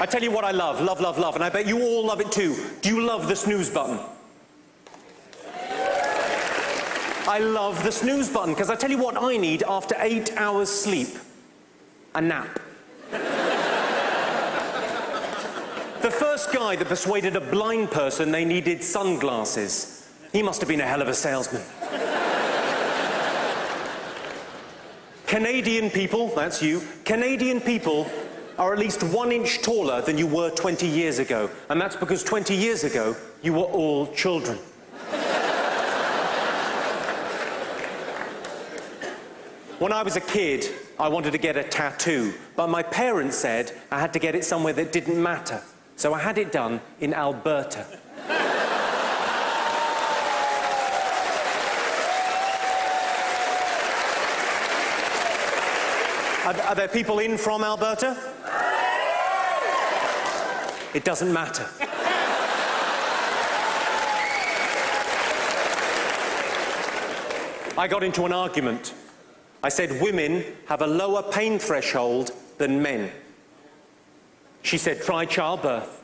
I tell you what I love, love, love, love, and I bet you all love it too. Do you love the snooze button? I love the snooze button, because I tell you what I need after 8 hours sleep. A nap. The first guy that persuaded a blind person they needed sunglasses. He must have been a hell of a salesman. Canadian people, that's you, Canadian people are at least 1 inch taller than you were 20 years ago. And that's because 20 years ago, you were all children. When I was a kid, I wanted to get a tattoo, but my parents said I had to get it somewhere that didn't matter. So I had it done in Alberta. Are there people in from Alberta? It doesn't matter. I got into an argument. I said women have a lower pain threshold than men. She said, try childbirth.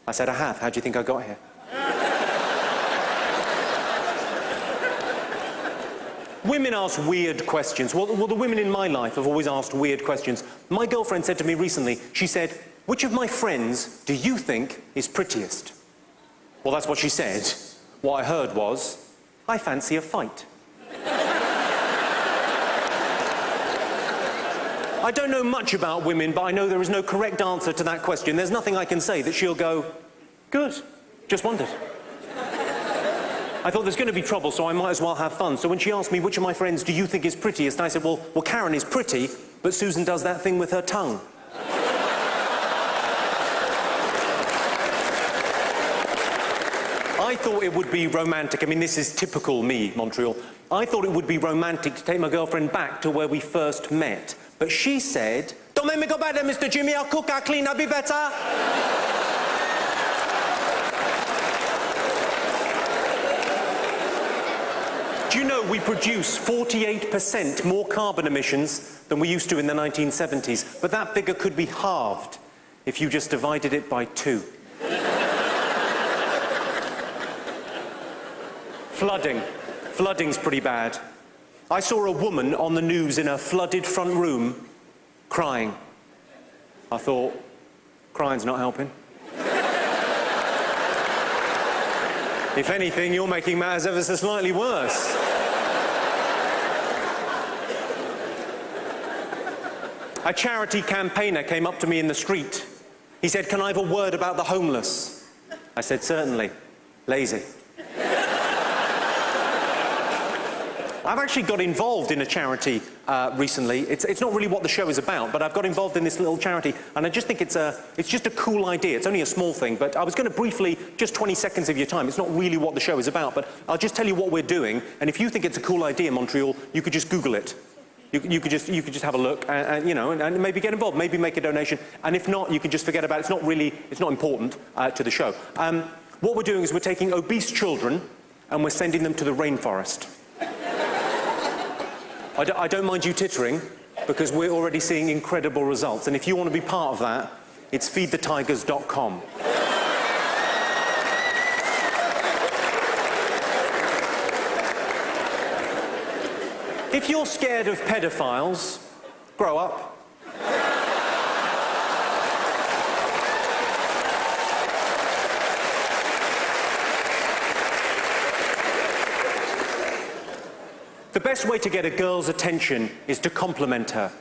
I said, I have. How do you think I got here? Women ask weird questions. Well, the women in my life have always asked weird questions. My girlfriend said to me recently, she said, which of my friends do you think is prettiest? Well, that's what she said. What I heard was, I fancy a fight. I don't know much about women, but I know there is no correct answer to that question. There's nothing I can say that she'll go, good, just wondered. I thought there's going to be trouble, so I might as well have fun. So when she asked me, which of my friends do you think is prettiest, I said, well, Karen is pretty, but Susan does that thing with her tongue. I thought it would be romantic. I mean, this is typical me, Montreal. I thought it would be romantic to take my girlfriend back to where we first met. But she said, don't make me go back there, Mr. Jimmy. I'll cook, I'll clean, I'll be better. Do you know we produce 48% more carbon emissions than we used to in the 1970s? But that figure could be halved if you just divided it by 2. Flooding. Flooding's pretty bad. I saw a woman on the news in a flooded front room crying. I thought, crying's not helping. If anything, you're making matters ever so slightly worse. A charity campaigner came up to me in the street. He said, can I have a word about the homeless? I said, certainly. Lazy. I've actually got involved in a charity recently. It's not really what the show is about, but I've got involved in this little charity, and I just think it's just a cool idea. It's only a small thing, but I was going to briefly, just 20 seconds of your time. It's not really what the show is about, but I'll just tell you what we're doing, and if you think it's a cool idea, Montreal, you could just Google it. You could just have a look, and you know, and maybe get involved, maybe make a donation, and if not, you can just forget about it. It's not important to the show. What we're doing is we're taking obese children, and we're sending them to the rainforest. I don't mind you tittering, because we're already seeing incredible results. And if you want to be part of that, it's feedthetigers.com. If you're scared of pedophiles, grow up. The best way to get a girl's attention is to compliment her.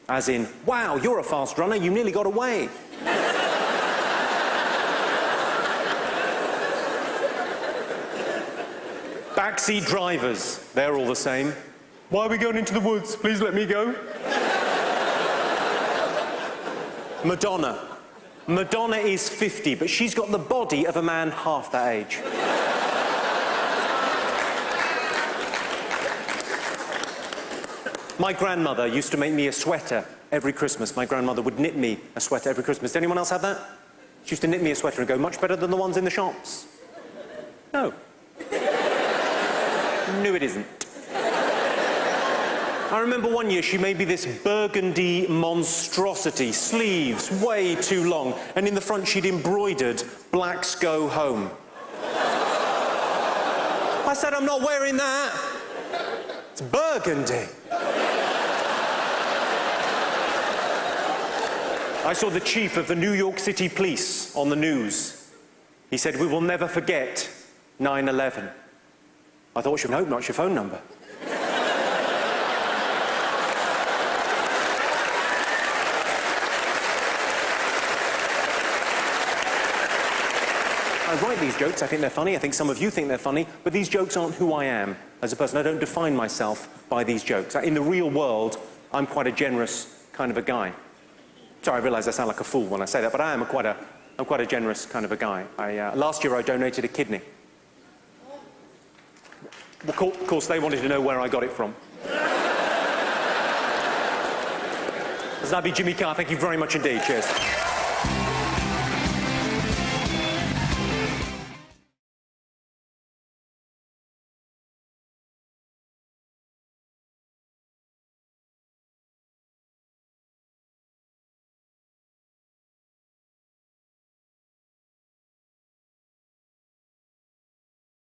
As in, wow, you're a fast runner, you nearly got away. Backseat drivers, they're all the same. Why are we going into the woods? Please let me go. Madonna. Madonna is 50, but she's got the body of a man half that age. My grandmother used to make me a sweater every Christmas. My grandmother would knit me a sweater every Christmas. Did anyone else have that? She used to knit me a sweater and go, much better than the ones in the shops. No. No, it isn't. I remember one year she made me this burgundy monstrosity, sleeves way too long, and in the front she'd embroidered "Blacks Go Home." I said, I'm not wearing that. It's burgundy. I saw the chief of the New York City Police on the news. He said, we will never forget 9/11. I thought, she would hope not, your phone number. I write these jokes, I think they're funny, I think some of you think they're funny, but these jokes aren't who I am as a person. I don't define myself by these jokes. In the real world, I'm quite a generous kind of a guy. Sorry, I realise I sound like a fool when I say that, but I'm quite a generous kind of a guy. Last year I donated a kidney. Of course, they wanted to know where I got it from. That'd be Jimmy Carr. Thank you very much indeed. Cheers.